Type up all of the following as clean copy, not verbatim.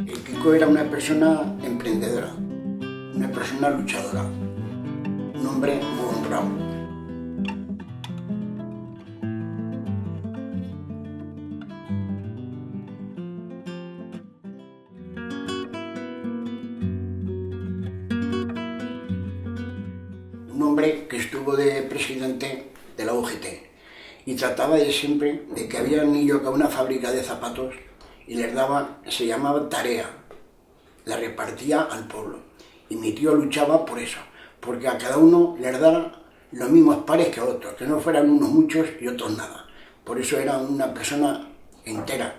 El Kiko era una persona emprendedora, una persona luchadora, un hombre muy honrado. Un hombre que estuvo de presidente de la UGT y trataba de siempre de que había un niño que a una fábrica de zapatos y les daba, se llamaba tarea, la repartía al pueblo. Y mi tío luchaba por eso, porque a cada uno les daba los mismos pares que a otros, que no fueran unos muchos y otros nada. Por eso era una persona entera,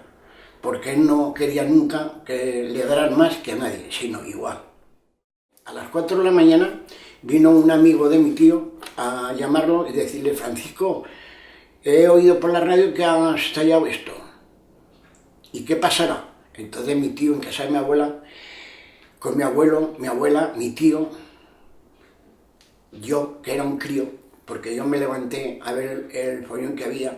porque él no quería nunca que le daran más que a nadie, sino igual. A las 4 de la mañana vino un amigo de mi tío a llamarlo y decirle: Francisco, he oído por la radio que ha estallado esto. ¿Y qué pasará? Entonces mi tío en casa de mi abuela, con mi abuelo, mi abuela, mi tío, yo, que era un crío, porque yo me levanté a ver el follón que había,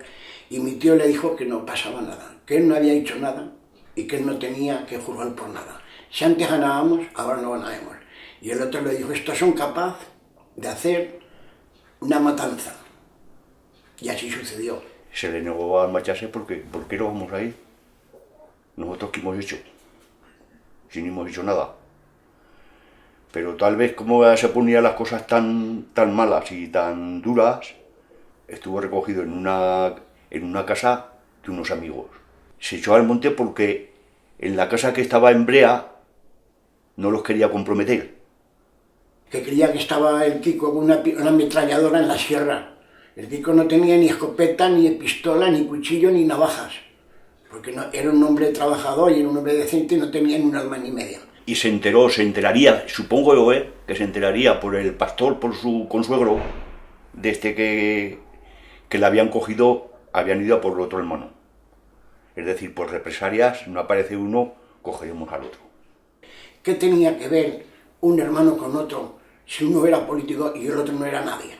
y mi tío le dijo que no pasaba nada, que él no había hecho nada y que él no tenía que juzgar por nada. Si antes ganábamos, ahora no ganaremos. Y el otro le dijo: estos son capaces de hacer una matanza. Y así sucedió. Se le negó a marcharse porque ¿por qué no vamos a ir? Nosotros qué hemos hecho, si no hemos hecho nada. Pero tal vez como se ponían las cosas tan malas y tan duras, estuvo recogido en una casa de unos amigos. Se echó al monte porque en la casa que estaba en Brea no los quería comprometer. Que creía que estaba el Kiko con una ametralladora en la sierra. El Kiko no tenía ni escopeta, ni pistola, ni cuchillo, ni navajas. Porque no, era un hombre trabajador y era un hombre decente y no tenía ni un alma ni media. Y se enteraría, supongo yo, que se enteraría por el pastor, por su consuegro, desde que le habían cogido, habían ido a por el otro hermano. Es decir, por represalias, no aparece uno, cogeremos al otro. ¿Qué tenía que ver un hermano con otro si uno era político y el otro no era nadie?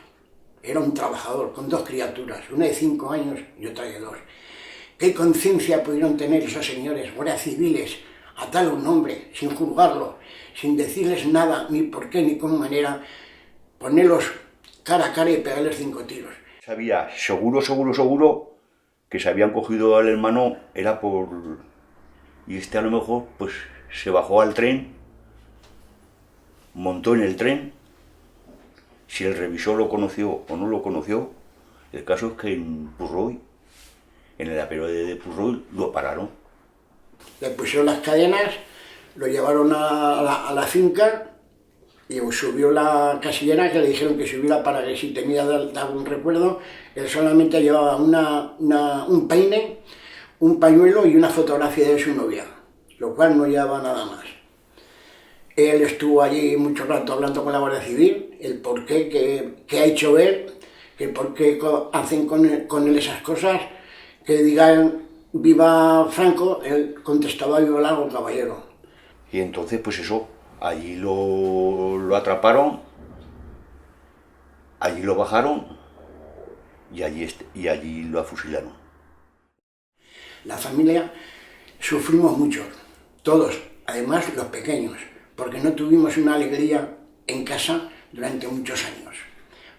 Era un trabajador con dos criaturas, una de 5 años y otra de 2. ¿Qué conciencia pudieron tener esos señores, guardias civiles, a tal un hombre, sin juzgarlo, sin decirles nada, ni por qué, ni cómo manera, ponerlos cara a cara y pegarles 5 tiros? Sabía seguro que se habían cogido al hermano, era por... Y a lo mejor, pues, se bajó al tren, montó en el tren. Si el revisor lo conoció o no lo conoció, el caso es que en Purroy, en el apero de Purroy, lo pararon. Le pusieron las cadenas, lo llevaron a la finca y subió la casillera, que le dijeron que subiera para que si tenía algún recuerdo. Él solamente llevaba un peine, un pañuelo y una fotografía de su novia, lo cual no llevaba nada más. Él estuvo allí mucho rato hablando con la Guardia Civil, el por qué, que ha hecho él, que por qué hacen con él esas cosas, que digan viva Franco. Él contestaba: viva Largo Caballero. Y entonces, pues eso, allí lo atraparon, allí lo bajaron y allí lo afusilaron. La familia sufrimos mucho, todos, además los pequeños, porque no tuvimos una alegría en casa durante muchos años,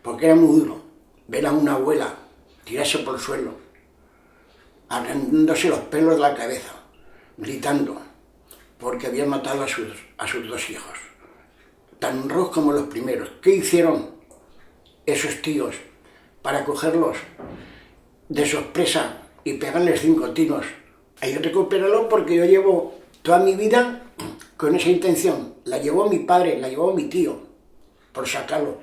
porque era muy duro ver a una abuela tirarse por el suelo, arrancándose los pelos de la cabeza, gritando, porque habían matado a sus 2 hijos, tan honrados como los primeros. ¿Qué hicieron esos tíos para cogerlos de sorpresa y pegarles 5 tiros? Hay que recuperarlo, porque yo llevo toda mi vida con esa intención. La llevó mi padre, la llevó mi tío, por sacarlo.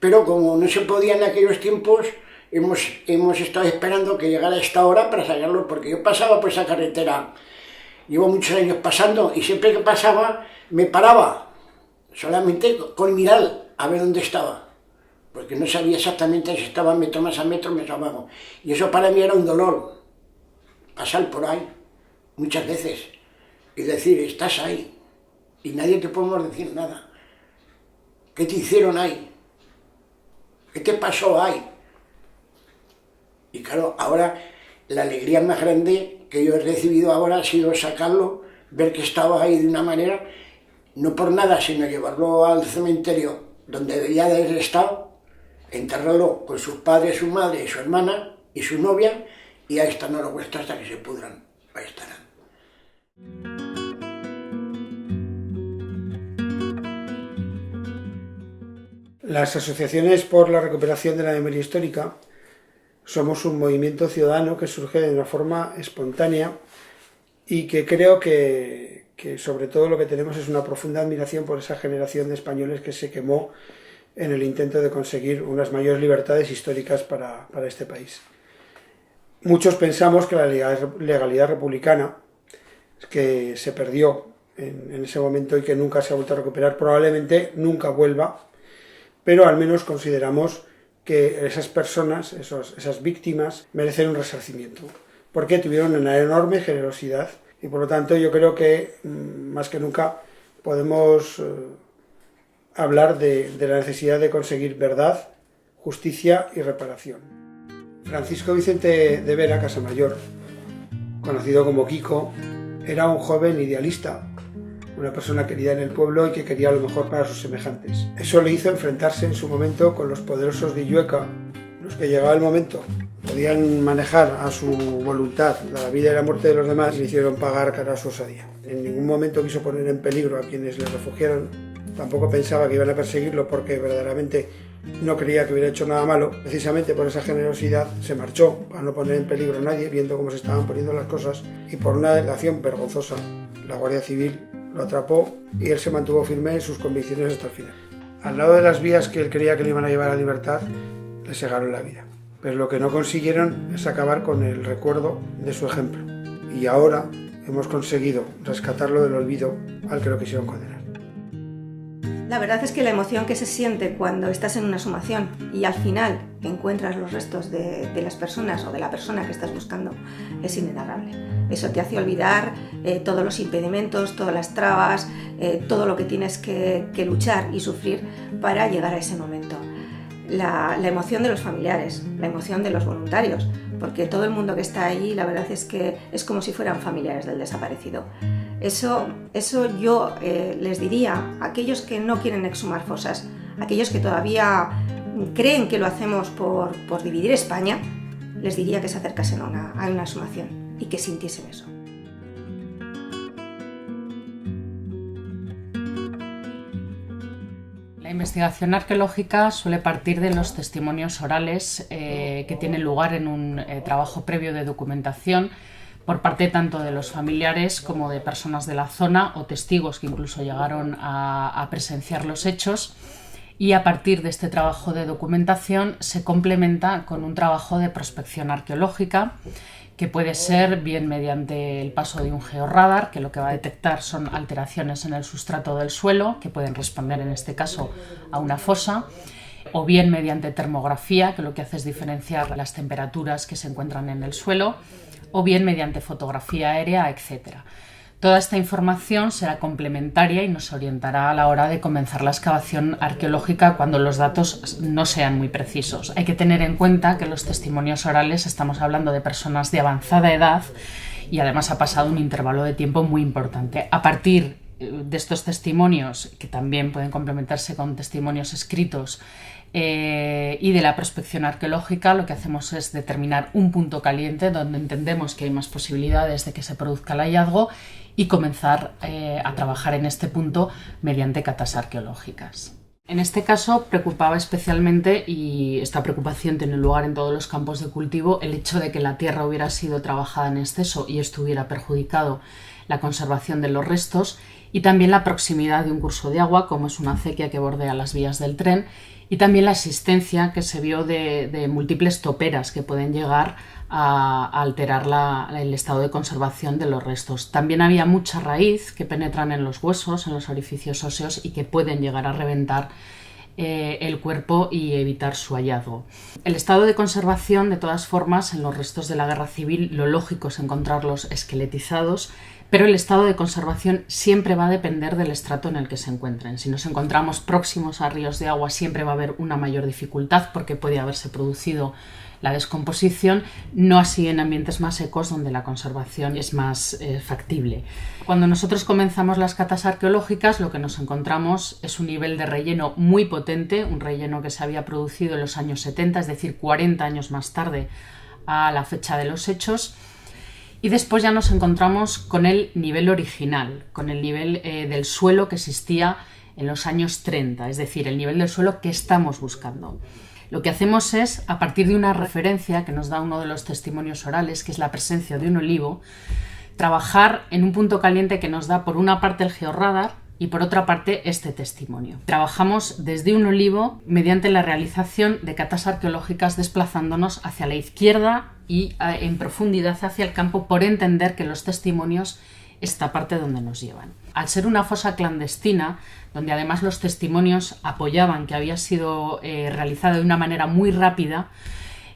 Pero como no se podía en aquellos tiempos, hemos estado esperando que llegara esta hora para sacarlo, porque yo pasaba por esa carretera, llevo muchos años pasando, y siempre que pasaba me paraba, solamente con mirar a ver dónde estaba, porque no sabía exactamente si estaba metro más a metro, más abajo. Y eso para mí era un dolor, pasar por ahí muchas veces y decir: estás ahí y nadie te podemos decir nada. ¿Qué te hicieron ahí? ¿Qué te pasó ahí? Y claro, ahora la alegría más grande que yo he recibido ahora ha sido sacarlo, ver que estaba ahí de una manera, no por nada, sino llevarlo al cementerio donde debía de haber estado, enterrarlo con sus padres, su madre y su hermana y su novia, y ahí están, no lo cuesta hasta que se pudran, ahí estarán. Las asociaciones por la recuperación de la memoria histórica somos un movimiento ciudadano que surge de una forma espontánea y que creo que sobre todo lo que tenemos es una profunda admiración por esa generación de españoles que se quemó en el intento de conseguir unas mayores libertades históricas para este país. Muchos pensamos que la legalidad republicana, que se perdió en ese momento y que nunca se ha vuelto a recuperar, probablemente nunca vuelva, pero al menos consideramos que esas personas, esas víctimas, merecen un resarcimiento, porque tuvieron una enorme generosidad y por lo tanto yo creo que más que nunca podemos hablar de la necesidad de conseguir verdad, justicia y reparación. Francisco Vicente de Vera Casamayor, conocido como Kiko, era un joven idealista, una persona querida en el pueblo y que quería lo mejor para sus semejantes. Eso le hizo enfrentarse en su momento con los poderosos de Illueca, los que llegaba el momento podían manejar a su voluntad la vida y la muerte de los demás y le hicieron pagar cara a su osadía. En ningún momento quiso poner en peligro a quienes le refugiaron, tampoco pensaba que iban a perseguirlo porque verdaderamente no creía que hubiera hecho nada malo. Precisamente por esa generosidad se marchó para no poner en peligro a nadie, viendo cómo se estaban poniendo las cosas, y por una acción vergonzosa la Guardia Civil lo atrapó y él se mantuvo firme en sus convicciones hasta el final. Al lado de las vías que él creía que le iban a llevar a la libertad, le cegaron la vida. Pero lo que no consiguieron es acabar con el recuerdo de su ejemplo. Y ahora hemos conseguido rescatarlo del olvido al que lo quisieron condenar. La verdad es que la emoción que se siente cuando estás en una exhumación y al final encuentras los restos de las personas o de la persona que estás buscando es inenarrable. Eso te hace olvidar todos los impedimentos, todas las trabas, todo lo que tienes que luchar y sufrir para llegar a ese momento. La emoción de los familiares, la emoción de los voluntarios, porque todo el mundo que está allí, la verdad es que es como si fueran familiares del desaparecido. Eso yo les diría a aquellos que no quieren exhumar fosas, aquellos que todavía creen que lo hacemos por dividir España, les diría que se acercasen a una exhumación y que sintiesen eso. La investigación arqueológica suele partir de los testimonios orales que tienen lugar en un trabajo previo de documentación por parte tanto de los familiares como de personas de la zona o testigos que incluso llegaron a presenciar los hechos, y a partir de este trabajo de documentación se complementa con un trabajo de prospección arqueológica que puede ser bien mediante el paso de un georradar, que lo que va a detectar son alteraciones en el sustrato del suelo, que pueden responder en este caso a una fosa, o bien mediante termografía, que lo que hace es diferenciar las temperaturas que se encuentran en el suelo, o bien mediante fotografía aérea, etc. Toda esta información será complementaria y nos orientará a la hora de comenzar la excavación arqueológica cuando los datos no sean muy precisos. Hay que tener en cuenta que los testimonios orales estamos hablando de personas de avanzada edad y además ha pasado un intervalo de tiempo muy importante. A partir de estos testimonios, que también pueden complementarse con testimonios escritos, y de la prospección arqueológica, lo que hacemos es determinar un punto caliente donde entendemos que hay más posibilidades de que se produzca el hallazgo y comenzar a trabajar en este punto mediante catas arqueológicas. En este caso preocupaba especialmente, y esta preocupación tiene lugar en todos los campos de cultivo, el hecho de que la tierra hubiera sido trabajada en exceso y esto hubiera perjudicado la conservación de los restos, y también la proximidad de un curso de agua, como es una acequia que bordea las vías del tren, y también la existencia que se vio de múltiples toperas que pueden llegar a alterar el estado de conservación de los restos. También había mucha raíz que penetran en los huesos, en los orificios óseos y que pueden llegar a reventar el cuerpo y evitar su hallazgo. El estado de conservación, de todas formas, en los restos de la guerra civil, lo lógico es encontrarlos esqueletizados, pero el estado de conservación siempre va a depender del estrato en el que se encuentren. Si nos encontramos próximos a ríos de agua, siempre va a haber una mayor dificultad porque puede haberse producido la descomposición, no así en ambientes más secos donde la conservación es más factible. Cuando nosotros comenzamos las catas arqueológicas, lo que nos encontramos es un nivel de relleno muy potente, un relleno que se había producido en los años 70, es decir, 40 años más tarde a la fecha de los hechos. Y después ya nos encontramos con el nivel original, con el nivel del suelo que existía en los años 30, es decir, el nivel del suelo que estamos buscando. Lo que hacemos es, a partir de una referencia que nos da uno de los testimonios orales, que es la presencia de un olivo, trabajar en un punto caliente que nos da por una parte el georradar y por otra parte este testimonio. Trabajamos desde un olivo mediante la realización de catas arqueológicas desplazándonos hacia la izquierda y en profundidad hacia el campo por entender que los testimonios esta parte donde nos llevan. Al ser una fosa clandestina, donde además los testimonios apoyaban que había sido realizada de una manera muy rápida,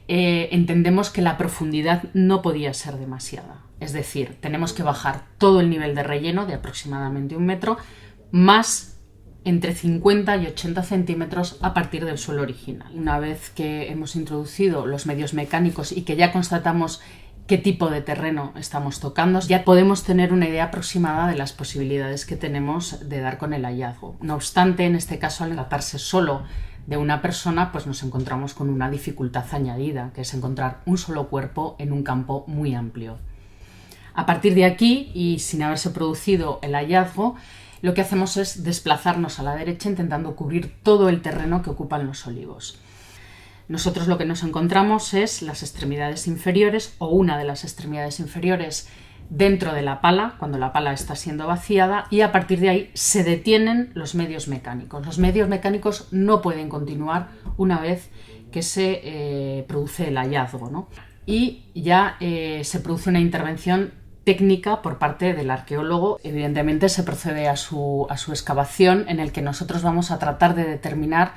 entendemos que la profundidad no podía ser demasiada. Es decir, tenemos que bajar todo el nivel de relleno de aproximadamente 1 metro, más entre 50 y 80 centímetros a partir del suelo original. Una vez que hemos introducido los medios mecánicos y que ya constatamos qué tipo de terreno estamos tocando, ya podemos tener una idea aproximada de las posibilidades que tenemos de dar con el hallazgo. No obstante, en este caso, al tratarse solo de una persona, pues nos encontramos con una dificultad añadida, que es encontrar un solo cuerpo en un campo muy amplio. A partir de aquí, y sin haberse producido el hallazgo, lo que hacemos es desplazarnos a la derecha intentando cubrir todo el terreno que ocupan los olivos. Nosotros lo que nos encontramos es las extremidades inferiores o una de las extremidades inferiores dentro de la pala, cuando la pala está siendo vaciada, y a partir de ahí se detienen los medios mecánicos. Los medios mecánicos no pueden continuar una vez que se produce el hallazgo, ¿no? Y ya se produce una intervención técnica por parte del arqueólogo. Evidentemente se procede a su excavación, en el que nosotros vamos a tratar de determinar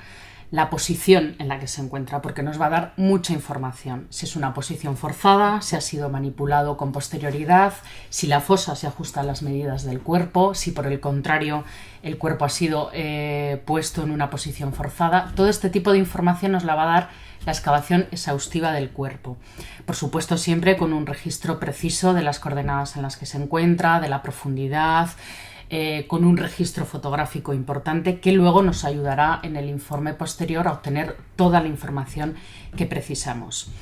la posición en la que se encuentra, porque nos va a dar mucha información. Si es una posición forzada, si ha sido manipulado con posterioridad, si la fosa se ajusta a las medidas del cuerpo, si por el contrario el cuerpo ha sido puesto en una posición forzada. Todo este tipo de información nos la va a dar la excavación exhaustiva del cuerpo. Por supuesto, siempre con un registro preciso de las coordenadas en las que se encuentra, de la profundidad, con un registro fotográfico importante que luego nos ayudará en el informe posterior a obtener toda la información que precisamos.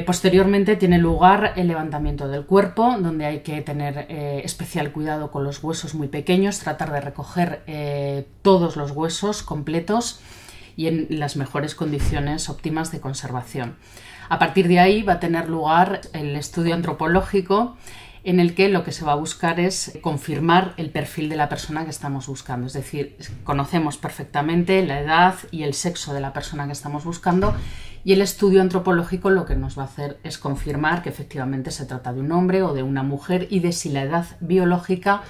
Posteriormente tiene lugar el levantamiento del cuerpo, donde hay que tener especial cuidado con los huesos muy pequeños, tratar de recoger todos los huesos completos y en las mejores condiciones óptimas de conservación. A partir de ahí va a tener lugar el estudio antropológico, en el que lo que se va a buscar es confirmar el perfil de la persona que estamos buscando. Es decir, conocemos perfectamente la edad y el sexo de la persona que estamos buscando, y el estudio antropológico lo que nos va a hacer es confirmar que efectivamente se trata de un hombre o de una mujer, y de si la edad biológica,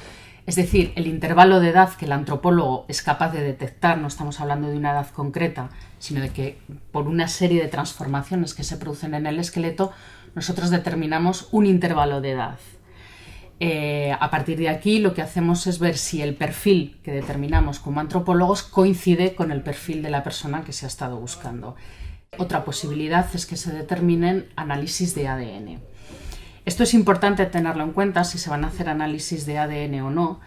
es decir, el intervalo de edad que el antropólogo es capaz de detectar, no estamos hablando de una edad concreta, sino de que por una serie de transformaciones que se producen en el esqueleto, nosotros determinamos un intervalo de edad. A partir de aquí lo que hacemos es ver si el perfil que determinamos como antropólogos coincide con el perfil de la persona que se ha estado buscando. Otra posibilidad es que se determinen análisis de ADN. Esto es importante tenerlo en cuenta si se van a hacer análisis de ADN o no,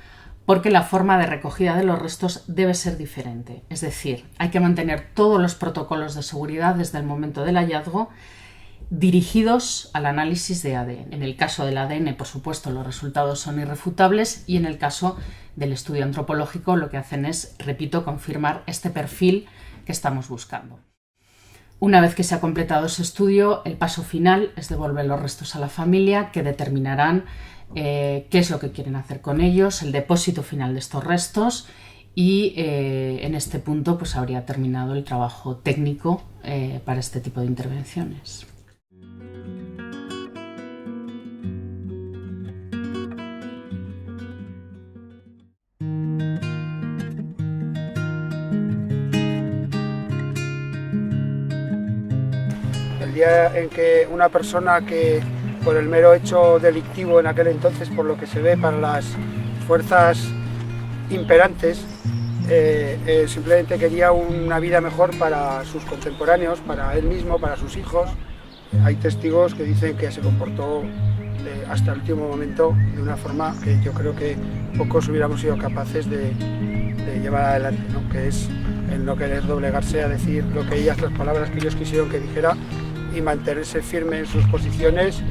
porque la forma de recogida de los restos debe ser diferente. Es decir, hay que mantener todos los protocolos de seguridad desde el momento del hallazgo dirigidos al análisis de ADN. En el caso del ADN, por supuesto, los resultados son irrefutables, y en el caso del estudio antropológico lo que hacen es, repito, confirmar este perfil que estamos buscando. Una vez que se ha completado ese estudio, el paso final es devolver los restos a la familia, que determinarán qué es lo que quieren hacer con ellos, el depósito final de estos restos, y en este punto pues habría terminado el trabajo técnico para este tipo de intervenciones. El día en que una persona que por el mero hecho delictivo en aquel entonces, por lo que se ve para las fuerzas imperantes, simplemente quería una vida mejor para sus contemporáneos, para él mismo, para sus hijos. Hay testigos que dicen que se comportó hasta el último momento de una forma que yo creo que pocos hubiéramos sido capaces de llevar adelante, ¿no? Que es el no querer doblegarse a decir las palabras que ellos quisieron que dijera y mantenerse firme en sus posiciones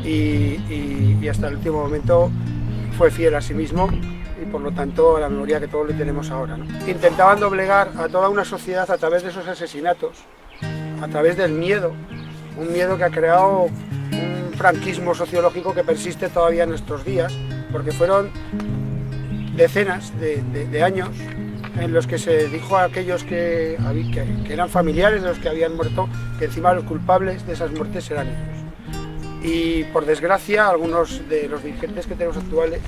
y hasta el último momento fue fiel a sí mismo y por lo tanto a la memoria que todos le tenemos ahora, ¿no? Intentaban doblegar a toda una sociedad a través de esos asesinatos, a través del miedo, un miedo que ha creado un franquismo sociológico que persiste todavía en nuestros días, porque fueron decenas de años en los que se dijo a aquellos que eran familiares de los que habían muerto que encima los culpables de esas muertes eran ellos. Y por desgracia algunos de los dirigentes que tenemos actuales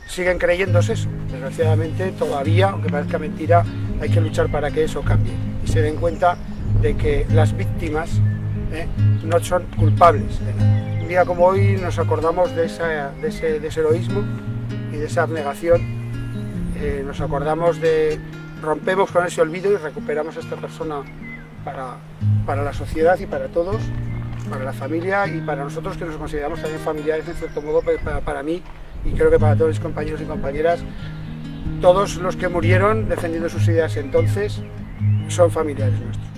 siguen creyéndose eso. Desgraciadamente todavía, aunque parezca mentira, hay que luchar para que eso cambie y se den cuenta de que las víctimas no son culpables de nada. Un día como hoy nos acordamos de ese heroísmo y de esa abnegación. Nos acordamos rompemos con ese olvido y recuperamos a esta persona para la sociedad y para todos, para la familia y para nosotros que nos consideramos también familiares en cierto modo, para mí y creo que para todos mis compañeros y compañeras. Todos los que murieron defendiendo sus ideas entonces son familiares nuestros.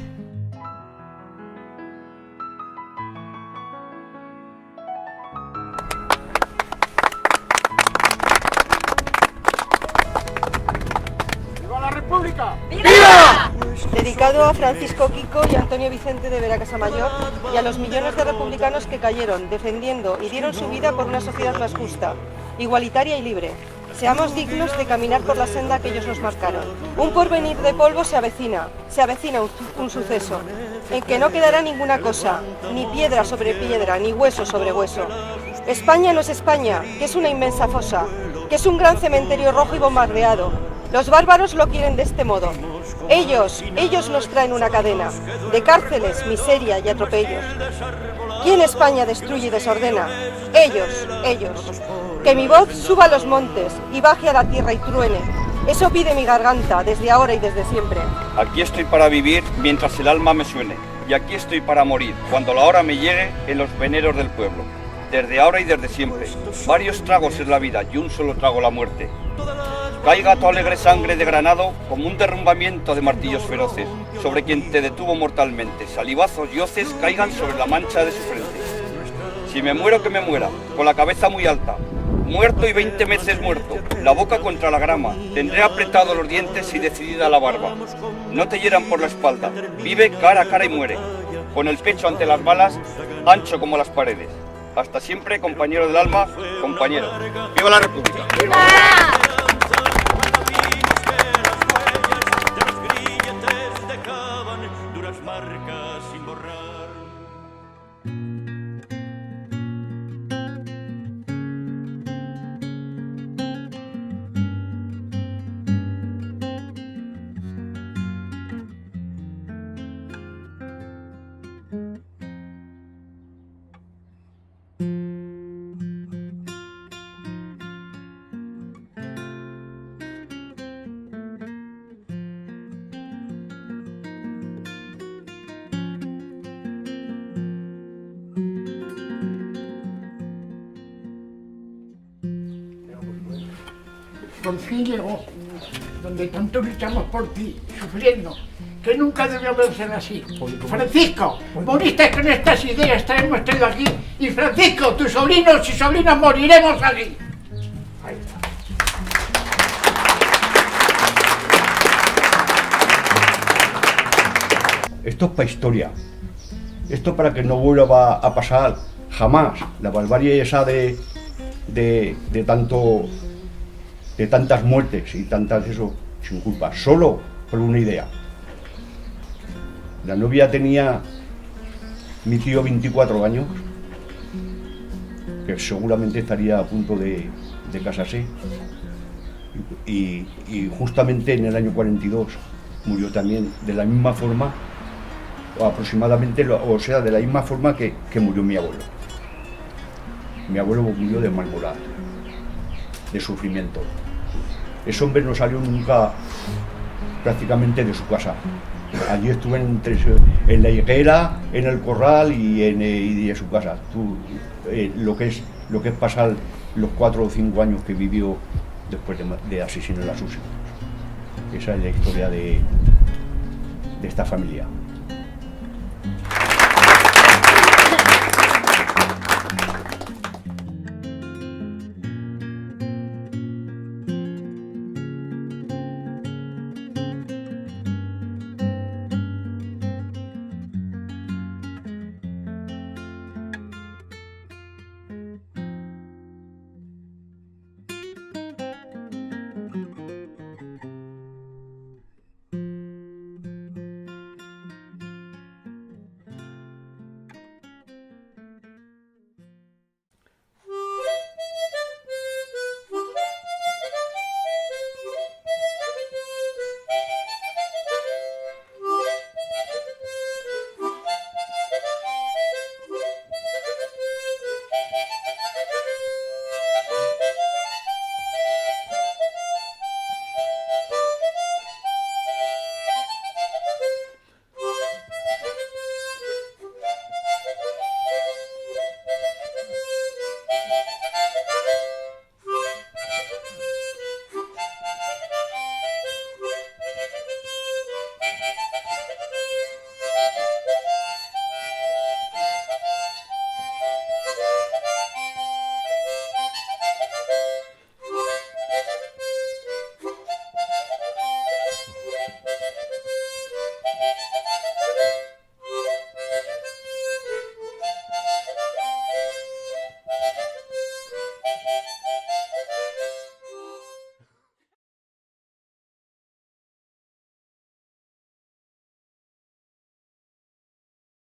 Dedicado a Francisco Quico y Antonio Vicente de Vera Casamayor y a los millones de republicanos que cayeron defendiendo y dieron su vida por una sociedad más justa, igualitaria y libre. Seamos dignos de caminar por la senda que ellos nos marcaron. Un porvenir de polvo se avecina un suceso, en que no quedará ninguna cosa, ni piedra sobre piedra, ni hueso sobre hueso. España no es España, que es una inmensa fosa, que es un gran cementerio rojo y bombardeado. Los bárbaros lo quieren de este modo. Ellos nos traen una cadena de cárceles, miseria y atropellos. ¿Quién España destruye y desordena? Ellos. Que mi voz suba a los montes y baje a la tierra y truene. Eso pide mi garganta desde ahora y desde siempre. Aquí estoy para vivir mientras el alma me suene. Y aquí estoy para morir cuando la hora me llegue en los veneros del pueblo. Desde ahora y desde siempre. Varios tragos es la vida y un solo trago la muerte. Caiga tu alegre sangre de granado como un derrumbamiento de martillos feroces sobre quien te detuvo mortalmente. Salivazos y hoces caigan sobre la mancha de su frente. Si me muero, que me muera, con la cabeza muy alta, muerto y 20 meses muerto, la boca contra la grama, tendré apretados los dientes y decidida la barba. No te hieran por la espalda, vive cara a cara y muere, con el pecho ante las balas, ancho como las paredes. Hasta siempre, compañero del alma, compañero. ¡Viva la República! ¡Viva! Por fin llegó, donde tanto luchamos por ti, sufriendo, que nunca debió ser así. Francisco, moriste con estas ideas, te hemos traído aquí, y Francisco, tus sobrinos y sobrinas moriremos aquí. Ahí está. Esto es para historia, esto para que no vuelva a pasar jamás la barbarie esa de tantas muertes y tantas eso sin culpa, solo por una idea. La novia tenía mi tío 24 años, que seguramente estaría a punto de casarse, y justamente en el año 42 murió también de la misma forma, o aproximadamente, o sea, de la misma forma que murió mi abuelo. Mi abuelo murió de amargura, de sufrimiento. Ese hombre no salió nunca prácticamente de su casa. Allí estuve en la higuera, en el corral y en su casa. Lo que es pasar los 4 o 5 años que vivió después de asesinar a sus hijos. Esa es la historia de esta familia.